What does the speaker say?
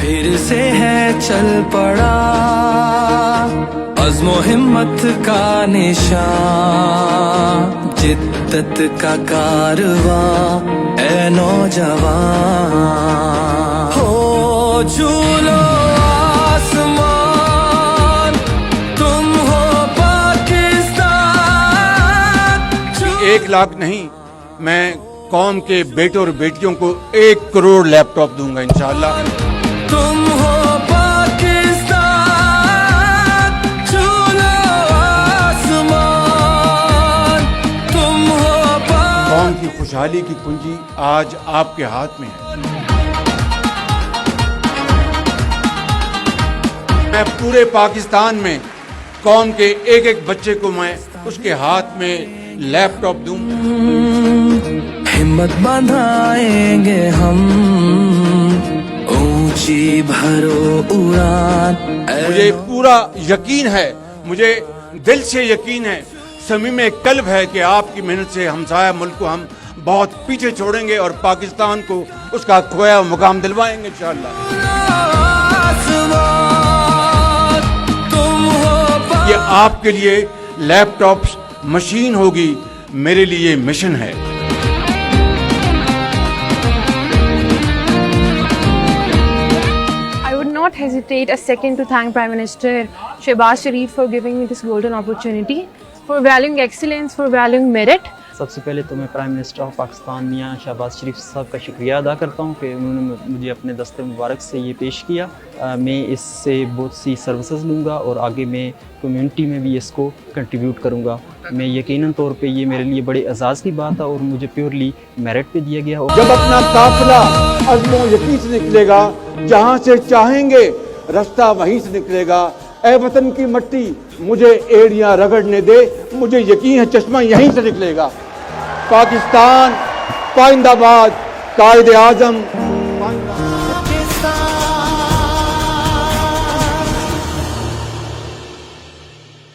پھر سے ہے چل پڑا عزم و ہمت کا نشان، جدت کا کارواں اے نوجوان، ہو جھولو آسمان تم ہو پاکستان۔ 1 لاکھ نہیں، میں قوم کے بیٹوں اور بیٹیوں کو 1 کروڑ لیپ ٹاپ دوں گا انشاءاللہ۔ تم ہو پاکستان، جھولو آسمان تم ہو قوم کی خوشحالی کی کنجی آج آپ کے ہاتھ میں ہے۔ میں پورے پاکستان میں قوم کے ایک بچے کو میں اس کے ہاتھ میں لیپ ٹاپ دوں۔ ہمت بندھائیں گے ہم اونچی بھرو اڑان، مجھے پورا یقین ہے، مجھے دل سے یقین ہے، صمیم قلب ہے کہ آپ کی محنت سے ہمسایہ ملک کو ہم بہت پیچھے چھوڑیں گے اور پاکستان کو اس کا کھویا مقام دلوائیں گے انشاءاللہ۔ یہ آپ کے لیے لیپ ٹاپ مشین ہوگی، میرے لیے مشن ہے۔ Not hesitate a second to thank Prime Minister Shehbaz Sharif for giving me this golden opportunity, for valuing excellence, for valuing merit. سب سے پہلے تو میں پرائم منسٹر آف پاکستان میاں شہباز شریف صاحب کا شکریہ ادا کرتا ہوں کہ انہوں نے مجھے اپنے دست مبارک سے یہ پیش کیا۔ میں اس سے بہت سی سروسز لوں گا اور آگے میں کمیونٹی میں بھی اس کو کنٹریبیوٹ کروں گا۔ میں یقیناً طور پہ یہ میرے لیے بڑے اعزاز کی بات ہے اور مجھے پیورلی میرٹ پہ دیا گیا۔ جب اپنا قافلہ عزم و یقین سے نکلے گا، جہاں سے چاہیں گے رستہ وہیں سے نکلے گا۔ اے وطن کی مٹی مجھے ایڑیاں رگڑنے دے، مجھے یقین ہے چشمہ یہیں سے نکلے گا۔ پاکستان پائندہ باد، قائد اعظم